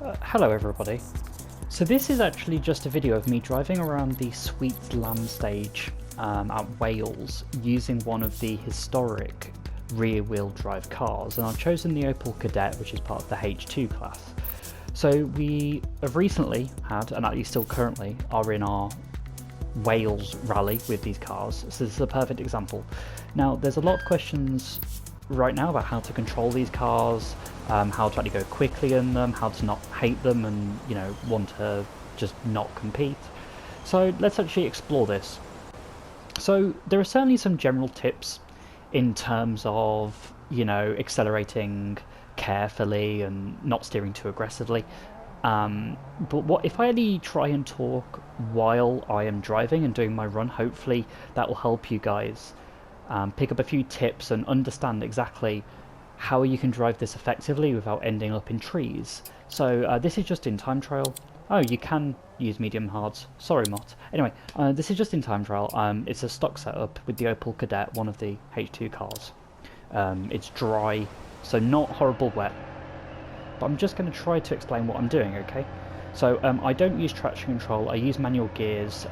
Hello everybody. So this is actually just a video of me driving around the Sweet Lamb stage at Wales using one of the historic rear-wheel drive cars, and I've chosen the Opel Kadett, which is part of the H2 class. So we have recently had, and actually still currently, are in our Wales rally with these cars, so this is a perfect example. Now there's a lot of questions right now about how to control these cars, how to actually go quickly in them, how to not hate them and, you know, want to just not compete. So let's actually explore this. So there are certainly some general tips in terms of, you know, accelerating carefully and not steering too aggressively. But what if I only try and talk while I am driving and doing my run? Hopefully that will help you guys pick up a few tips and understand exactly how you can drive this effectively without ending up in trees. So this is just in time trial. Oh, you can use medium hards. Sorry, Mott. Anyway, this is just in time trial. It's a stock setup with the Opel Kadett, one of the H2 cars. It's dry, so not horrible wet. But I'm just going to try to explain what I'm doing, okay? So I don't use traction control, I use manual gears.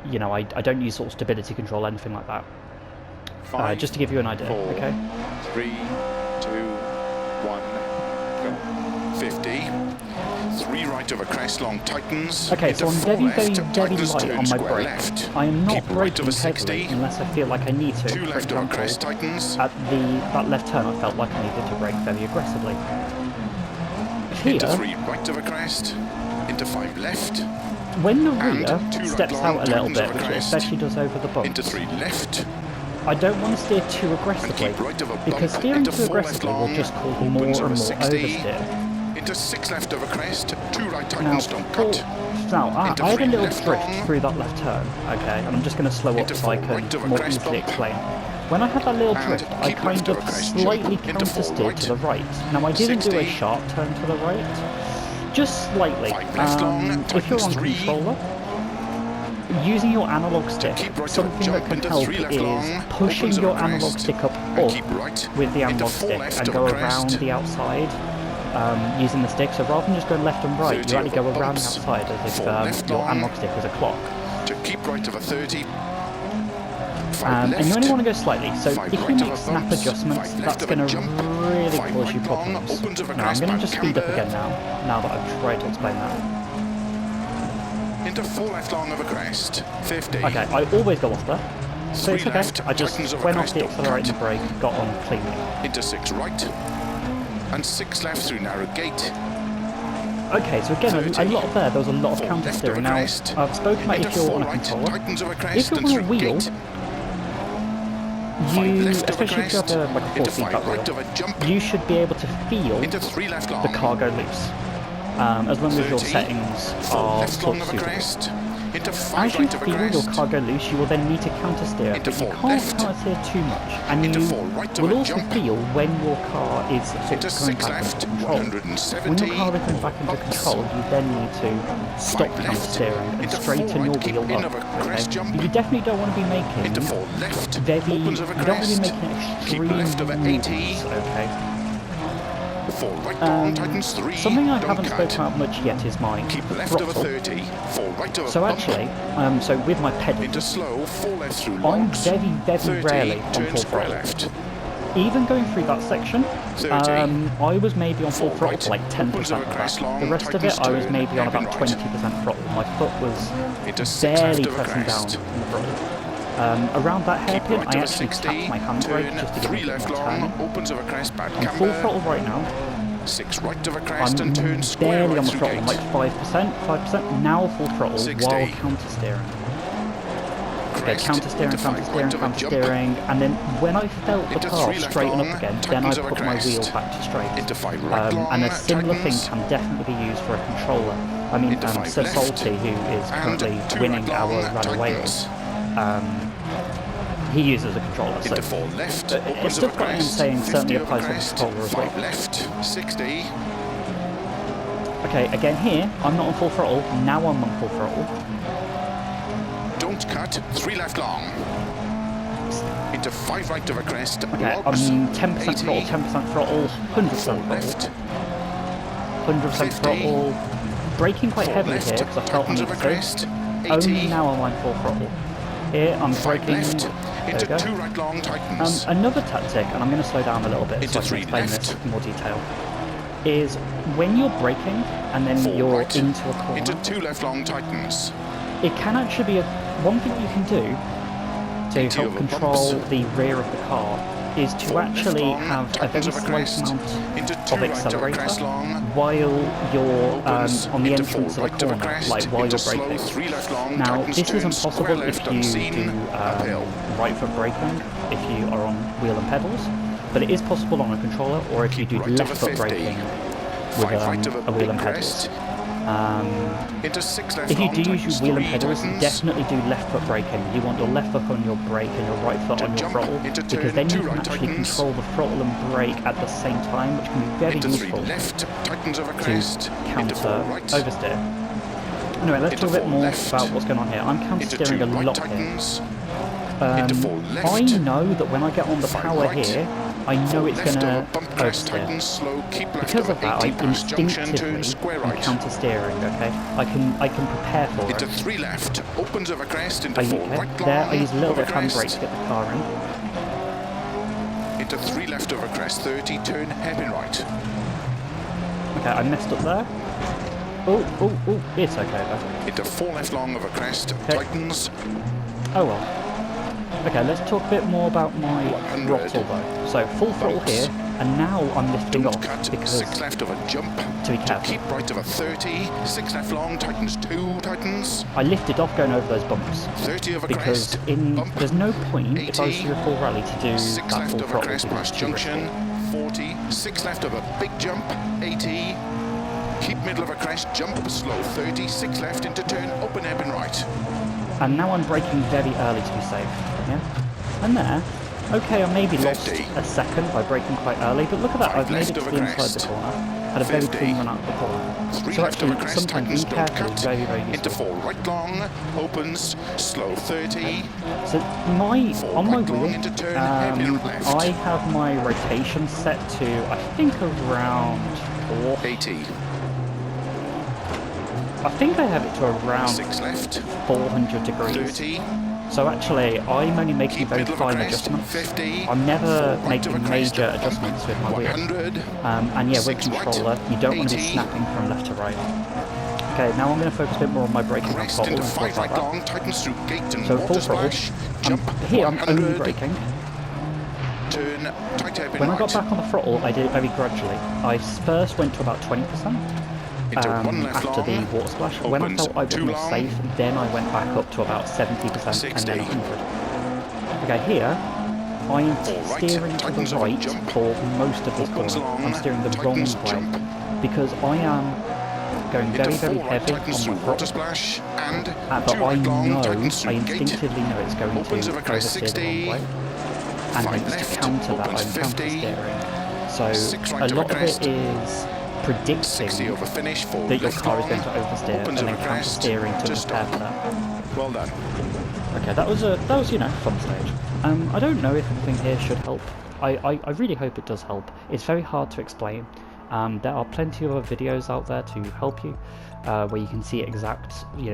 You know, I don't use sort of stability control, anything like that. Just to give you an idea, 4, okay? 3, 2, 1, go. 50. 3 right over crest, long tightens. Okay, so I'm very light on my brake. Left. I am not Keep right braking over heavily 60. unless I feel like I need to. 2 For left over example, crest, tightens. at that left turn I felt like I needed to brake very aggressively. Into Here, 3 right over crest. Into 5 left. when the And rear 2 right steps long, out a little tightens bit, over which it crest. especially does over the bumps, Into 3 left. I don't want to steer too And aggressively, keep right over because bump. steering Into too 4 left aggressively will long. just cause more Opens and over more 60. oversteer. Into 6 left over crest. 2 right Now, tightens, don't cut. I had a 3 little left drift long. through that left turn, okay, and I'm just going to slow up Into so I 4 can right over more crest easily bump. explain. When I had that little And drift, I keep kind left of over crest slightly jump. Into 4 countersteered to the right. Now I didn't do a 60. sharp turn to the right, just slightly. 5 left long, If you're on tightens 3. controller, using your analog stick, keep right something over that jump can into help 3 left is long, pushing opens your over analog crest, stick up and keep right with the into analog 4 stick left and over go crest. around the outside using the stick. So rather than just going left and right, 30 you actually go over around the bumps, outside as 4 if left your long. analog stick was a clock. To keep right over 30. 5 And left. you only want to go slightly, so 5 if you right make over snap bumps, adjustments, 5 that's left over going to jump, really 5 cause you right long, problems. opens over Now I'm crest, going to back just speed up camber. again now that I've tried to explain that. Into 4 left long over crest. 50. Okay, I always go off there, so 3 it's okay. left, I just tightens over went off crest, the don't accelerator cut. and brake, got on cleanly. Into 6 right. And 6 left through narrow gate. Okay, so again, a 30. lot there was a lot of 4 counter left steering. over Now, crest. I've spoken about Into if you're 4 on a right, controller. tightens over If crest you're and on a through wheel, gate. 5 you, left over especially if you crest. have like a Into 4 5 feedback right wheel, over jump. you should be able to feel Into 3 left long. the car go loose. As long as your 30. settings 4 are left sort long of over suitable. crest. Into 5 As you right over feel your crest. car go loose, you will then need to counter steer, Into but you 4 can't left. counter steer too much. And Into you 4 right will over also jump. feel when your car is sort Into of coming 6 back left, into control. 170. When your car is coming back into control, you then need to stop 5 counter left. steering and Into 4 straighten your right, keep wheel in up. over Okay? crest jump. But you definitely don't want to be making Into 4 left. very, Opens over you don't want to be crest. making Keep extreme left over 80. movements, okay? 4 right long, tightens 3. Something I don't haven't cut. spoken about much yet is my Keep left throttle. over 30. 4 right over So bump. actually, so with my pedals, Into slow, 4 left through I'm logs. very 30, rarely on turn full square throttle. left. Even going through that section, 30. I was maybe on full 4 throttle right, for like 10% opens of over that. crest long, The rest of tightens it, I was turn, maybe on about hairpin right. 20% throttle. My foot was Into 6 barely left over pressing down crest. on the throttle. Around that Keep hairpin, right I over actually 60. tapped my handbrake Turn just to give 3 me a bit left more long, turn. opens over crest, back I'm full throttle camber. right now. 6 right over crest I'm and turn square barely right on the through throttle, I'm gate. like 5%, now full throttle 60. while counter steering. Okay, Crest, counter steering, into 5 counter steering, right over counter jump. steering, and then when I felt the Into car 3 left straighten long, up again, then I tightens over put my wheel crest. back to straight. Into 5 right long, And a similar tightens. thing can definitely be used for a controller. I mean, Into 5 Sir left. Salty, who is And currently 2 winning right our long, Rally tightens. Wales, he uses a controller. So Into 4 left, it's opens still over quite crest. insane, 50 certainly over applies to the crest. controller as 5 well. left, 60. Okay, again here, I'm not on full throttle, now I'm on full throttle. Don't cut, 3 left long. 6. Into 5 right of a crest. Okay, logs, 10% throttle, 10% throttle, 100% left. throttle, 100% 50. throttle. Braking quite heavily left, here because I felt I tightens needed of a to. crest. 80. Only now am I full throttle. Here I'm 5 braking. left. There Into we go. 2 right long, tightens. Another tactic, and I'm going to slow down a little bit so Into I can 3 explain left. this in more detail, is when you're braking and then 4 you're right. into a corner, Into 2 left long, tightens. it can actually be one thing you can do to 80 help over control bumps. the rear of the car is to 4 left actually long, have a tightens very of a slight crest. amount Into 2 of right of a accelerator crest long. while you're Opens. on the Into entrance 4 of right the of a corner, crest. like while into you're slow braking. 3 left long, Now, tightens, this isn't turns, square possible left if you unseen, do uphill. right foot braking, if you are on wheel and pedals, but it is possible on a controller, or if you do right left over foot 50. braking 5 with right of a wheel big and pedals. crest. Into 6 left If you long, do use your tightens, wheel and 3 pedals, tightens. definitely do left foot braking. You want your left foot on your brake and your right foot To on your jump, throttle, into because turn, then 2 you can right actually tightens. control the throttle and brake at the same time, which can be very Into 3 useful left, tightens of a to crest. Into 4 counter right. oversteer. Anyway, let's Into talk a bit 4 more left. about what's going on here. I'm counter Into steering 2 a right lot here. tightens. Into 4 left. I know that when I get on the 5 power right. here, I know 4 it's left going over to bump crest, oversteer. tightens, slow, keep left Because over of that, 80 I past junction, turn instinctively square am right. counter steering. Okay, I can prepare for Into it. 3 left, opens of a crest, into 4 Okay. right long, There, I use a little over bit of handbrake crest. to get the car in. Into 3 left over crest, 30, turn hairpin right. Okay, I messed up there. Oh, it's okay though. Into 4 left long over crest, tightens. Oh well. Okay, let's talk a bit more about my 100. throttle though. So full throttle Bumps. here, and now I'm lifting Don't off cut, because 6 left over jump. to be careful. Keep right over 30, 6 left long, tightens 2, tightens. I lifted off going over those bumps 30 over because crest, bump. there's no point if I was 80, to do a full rally to do 6 that left full over throttle crest because past it's too risky. junction, 40, 6 left over big jump, 80. Keep middle of a crest, jump slow, 30, 6 left into turn, open hairpin right. And now I'm braking very early to be safe. Yeah. And there, okay, I maybe lost 50. a second by braking quite early, but look at that, 5 I've made it left to over the inside crest. the corner. Had a very 50. clean run out of the corner. 3 So left over actually, crest, sometimes tightens, being don't careful is cut. very, very Into useful. 4 right long, opens, slow 30. So on my right wheel, long into turn, hairpin left. I have my rotation set to, I think, around 4. 80. I think I have it to around 6 left, 400 degrees. 30. So actually, I'm only making Keep very middle of a fine crest, adjustments. 50. I'm never Right making of a crest, major bump, adjustments with my wheel. 100. And yeah, with 6 right, controller, you don't want to be 80. snapping from left to right. Okay, now I'm going to focus a bit more on my braking and Crest throttle into and 5 stuff like right that. long, tightens through gate and So water full throttle. splash. Jump, Here I'm only 100. braking. Turn, tight hairpin When I right. got back on the throttle, I did it very gradually. I first went to about 20%. Into 1 left After long. the water splash. When I Opens, felt I was 2 more long. safe, then I went back up to about 70% 60. and then 100. Okay, here I am right, steering to tightens the over right jump. for most of this Opens corner. long, I'm steering the wrong tightens way jump. because I am going very, Into 4 very right, heavy tightens on through my water throttle. splash. And But 2 I right long, know, tightens I through gate. instinctively know it's going Opens to of a crest, oversteer the 60. wrong way. 5 And hence to left, counter that, opens I'm 50. counter steering. So 6 right a of a lot of crest. it is predicting 60 over finish, 4 that your left car is long. going to oversteer and Opens then of a counter crest. steering to Just prepare stop. for that. Well done. Okay, that was fun stage. I don't know if anything here should help. I really hope it does help. It's very hard to explain. There are plenty of other videos out there to help you, where you can see exact,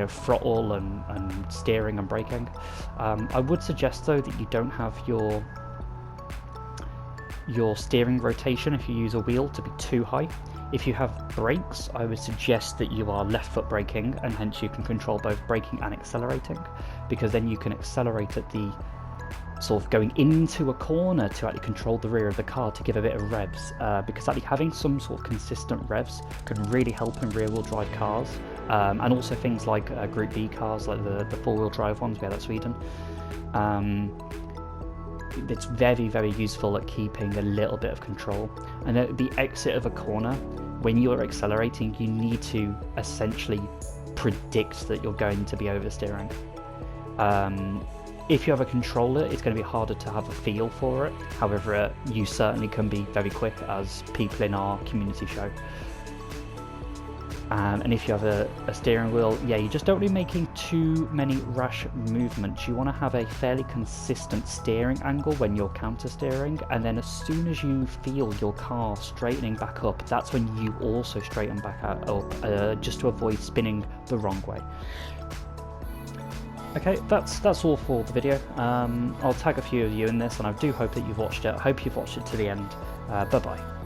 throttle and steering and braking. I would suggest though that you don't have your steering rotation, if you use a wheel, to be too high. If you have brakes, I would suggest that you are left foot braking, and hence you can control both braking and accelerating, because then you can accelerate at the sort of going into a corner to actually control the rear of the car to give a bit of revs, because actually having some sort of consistent revs can really help in rear wheel drive cars, and also things like Group B cars, like the 4-wheel drive ones we had at Sweden. It's very, very useful at keeping a little bit of control. And at the exit of a corner, when you're accelerating, you need to essentially predict that you're going to be oversteering. If you have a controller, it's going to be harder to have a feel for it. However, you certainly can be very quick, as people in our community show. And if you have a steering wheel, yeah, you just don't want to be making too many rash movements. You want to have a fairly consistent steering angle when you're counter steering, and then as soon as you feel your car straightening back up, that's when you also straighten back up, just to avoid spinning the wrong way. Okay, that's all for the video. I'll tag a few of you in this, and I do hope that you've watched it. I hope you've watched it to the end. Bye bye.